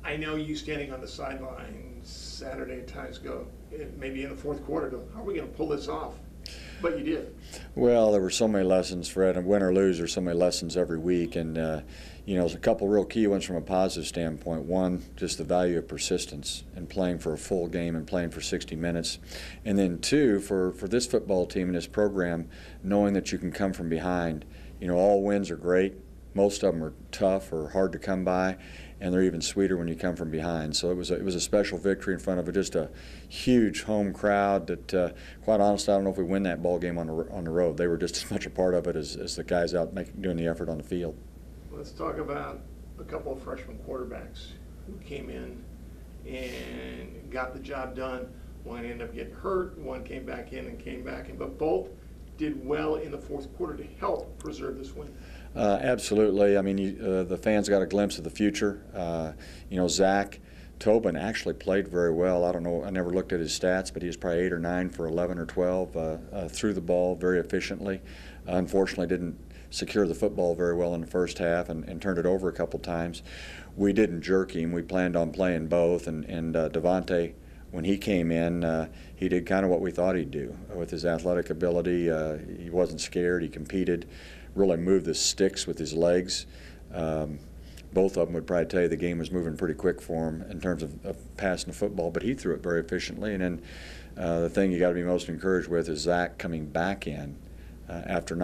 I know you standing on the sidelines Saturday at times go, maybe in the fourth quarter, go, how are we going to pull this off? But you did. Well, there were so many lessons, Fred, and win or lose, there's so many lessons every week. And, there's a couple real key ones from a positive standpoint. One, just the value of persistence and playing for a full game and playing for 60 minutes. And then two, for this football team and this program, knowing that you can come from behind. All wins are great. Most of them are tough or hard to come by, and they're even sweeter when you come from behind. So it was a special victory in front of just a huge home crowd that, quite honestly, I don't know if we win that ball game on the road. They were just as much a part of it as the guys out doing the effort on the field. Let's talk about a couple of freshman quarterbacks who came in and got the job done. One ended up getting hurt, one came back in and came back in, but both did well in the fourth quarter to help preserve this win. Absolutely. I mean, the fans got a glimpse of the future. Zach Tobin actually played very well. I don't know, I never looked at his stats, but he was probably 8 or 9 for 11 or 12, threw the ball very efficiently. Unfortunately, didn't secure the football very well in the first half and turned it over a couple times. We didn't jerk him. We planned on playing both, and Devontae, when he came in, he did kind of what we thought he'd do with his athletic ability. He wasn't scared. He competed, really moved the sticks with his legs. Both of them would probably tell you the game was moving pretty quick for him in terms of passing the football, but he threw it very efficiently. And then the thing you got to be most encouraged with is Zach coming back in after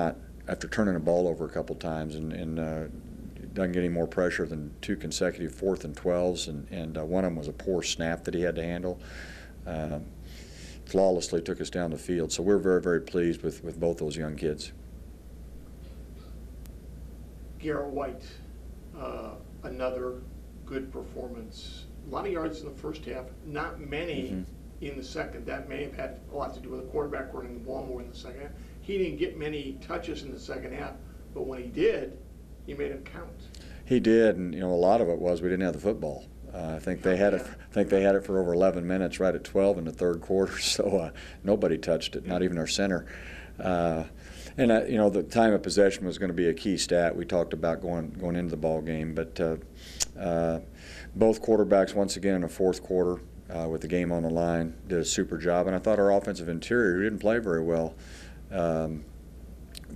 turning the ball over a couple times and doesn't get any more pressure than 2 consecutive 4th and 12s, and one of them was a poor snap that he had to handle. Flawlessly took us down the field. So we're very, very pleased with both those young kids. Garrett White, another good performance. A lot of yards in the first half, not many in the second. That may have had a lot to do with the quarterback running the ball more in the second half. He didn't get many touches in the second half, but when he did, he made them count. He did, and a lot of it was we didn't have the football. I think they had it for over 11 minutes, right at 12 in the third quarter. So nobody touched it, not even our center. The time of possession was going to be a key stat we talked about going into the ball game. But both quarterbacks, once again in the fourth quarter, with the game on the line, did a super job. And I thought our offensive interior, who didn't play very well,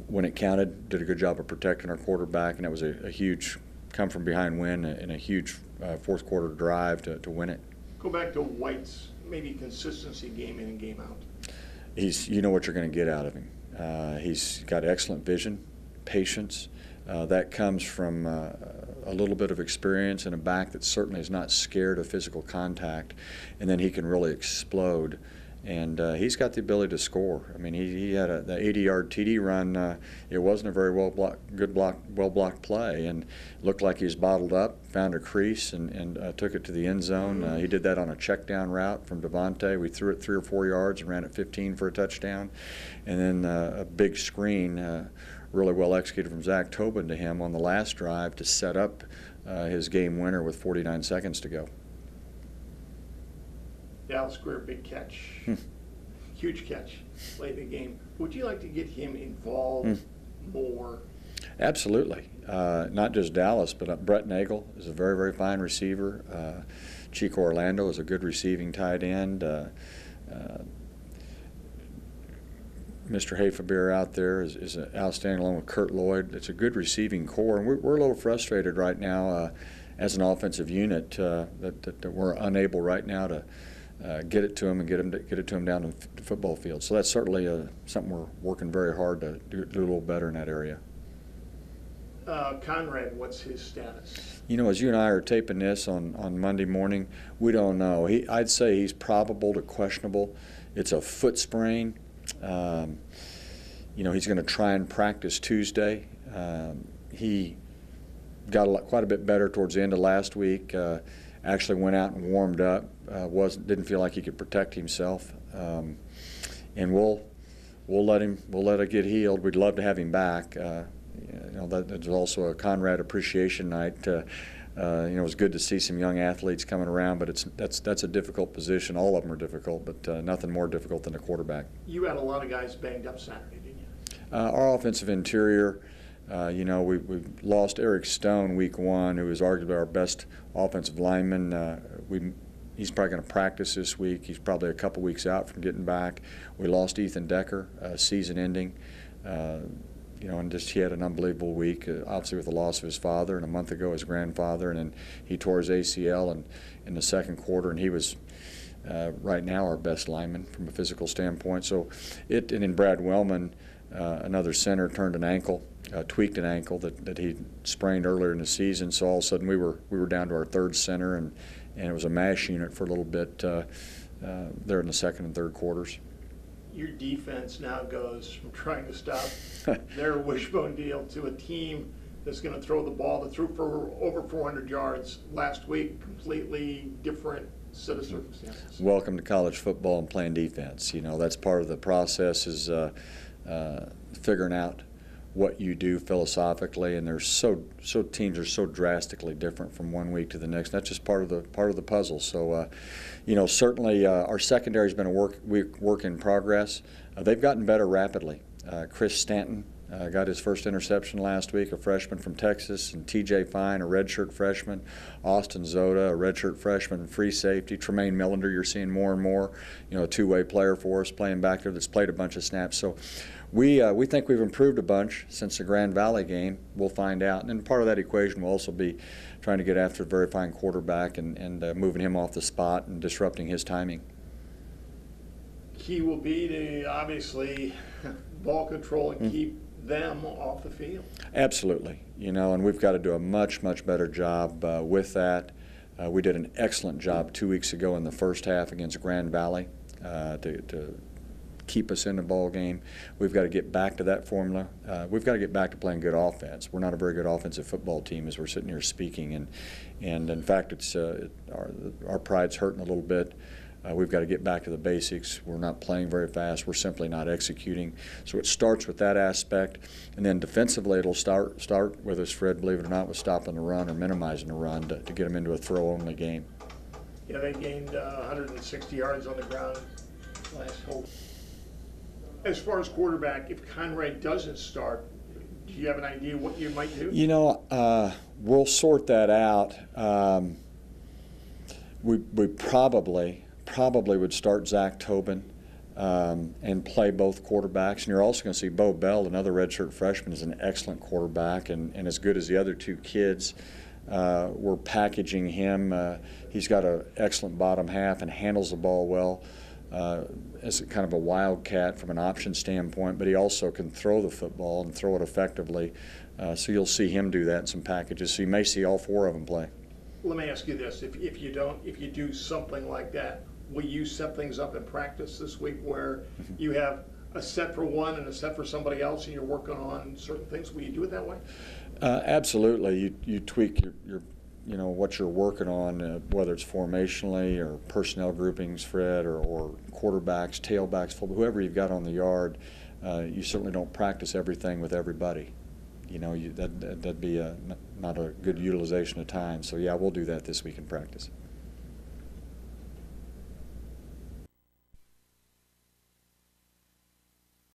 when it counted, did a good job of protecting our quarterback, and that was a huge come-from-behind win and a huge fourth quarter drive to win it. Go back to White's maybe consistency game in and game out. You know what you're going to get out of him. He's got excellent vision, patience. That comes from a little bit of experience and a back that certainly is not scared of physical contact, and then he can really explode. And he's got the ability to score. I mean, he had the 80-yard TD run. It wasn't a very well-blocked play, and looked like he was bottled up, found a crease, and took it to the end zone. He did that on a check-down route from Devontae. We threw it 3 or 4 yards and ran it 15 for a touchdown. And then a big screen, really well executed from Zach Tobin to him on the last drive to set up his game winner with 49 seconds to go. Dallas Greer, big catch, huge catch late in the game. Would you like to get him involved more? Absolutely. Not just Dallas, but Brett Nagel is a very, very fine receiver. Chico Orlando is a good receiving tight end. Mr. Haferbeer out there is outstanding, along with Kurt Lloyd. It's a good receiving core, and we're a little frustrated right now as an offensive unit that we're unable right now to get it to him and get it to him down the football field. So that's certainly something we're working very hard to do a little better in that area. Conrad, what's his status? As you and I are taping this on Monday morning, we don't know. I'd say he's probable to questionable. It's a foot sprain. He's going to try and practice Tuesday. He got quite a bit better towards the end of last week. Actually went out and warmed up. Didn't feel like he could protect himself. And we'll let it get healed. We'd love to have him back. There's also a Conrad appreciation night. It was good to see some young athletes coming around, but that's a difficult position. All of them are difficult, but nothing more difficult than a quarterback. You had a lot of guys banged up Saturday, didn't you? Our offensive interior, You know, we lost Eric Stone week 1, who was arguably our best offensive lineman. He's probably going to practice this week. He's probably a couple weeks out from getting back. We lost Ethan Decker, season ending. You know, and just he had an unbelievable week, obviously with the loss of his father, and a month ago his grandfather, and then he tore his ACL in the second quarter, and he was right now our best lineman from a physical standpoint. So and then Brad Wellman, another center, turned an ankle, tweaked an ankle that he sprained earlier in the season. So all of a sudden we were down to our third center, and it was a mash unit for a little bit there in the second and third quarters. Your defense now goes from trying to stop their wishbone deal to a team that's going to throw the ball that threw for over 400 yards last week. Completely different set of circumstances. Welcome to college football and playing defense. You know, that's part of the process, is figuring out what you do philosophically, and there's teams are so drastically different from one week to the next. That's just part of the puzzle. So, you know, certainly our secondary has been a work in progress. They've gotten better rapidly. Chris Stanton got his first interception last week, a freshman from Texas, and T.J. Fine, a redshirt freshman, Austin Zoda, a redshirt freshman, free safety, Tremaine Millender, you're seeing more and more, you know, a two-way player for us playing back there that's played a bunch of snaps. So we think we've improved a bunch since the Grand Valley game. We'll find out. And then part of that equation will also be trying to get after a very fine quarterback and moving him off the spot and disrupting his timing. Key will be to obviously ball control and keep them off the field. Absolutely. You know, and we've got to do a much better job with that. We did an excellent job 2 weeks ago in the first half against Grand Valley to keep us in the ball game. We've got to get back to that formula. We've got to get back to playing good offense. We're not a very good offensive football team as we're sitting here speaking, and in fact, it's our pride's hurting a little bit. We've got to get back to the basics. We're not playing very fast. We're simply not executing. So it starts with that aspect, and then defensively it'll start with us, Fred, believe it or not, with stopping the run or minimizing the run to get them into a throw-only game. Yeah, they gained 160 yards on the ground last whole. As far as quarterback, if Conrad doesn't start, do you have an idea what you might do? You know, we'll sort that out. We probably would start Zach Tobin and play both quarterbacks. And you're also going to see Bo Bell, another redshirt freshman, is an excellent quarterback and as good as the other two kids. We're packaging him. He's got an excellent bottom half and handles the ball well. As a kind of a wildcat from an option standpoint, but he also can throw the football and throw it effectively. So you'll see him do that in some packages. So you may see all four of them play. Let me ask you this: if you do something like that, will you set things up in practice this week where you have a set for one and a set for somebody else, and you're working on certain things? Will you do it that way? Absolutely. You tweak your you know, what you're working on, whether it's formationally or personnel groupings, Fred, or quarterbacks, tailbacks, fullback, whoever you've got on the yard. You certainly don't practice everything with everybody. You know, that'd be not a good utilization of time. So yeah, we'll do that this week in practice.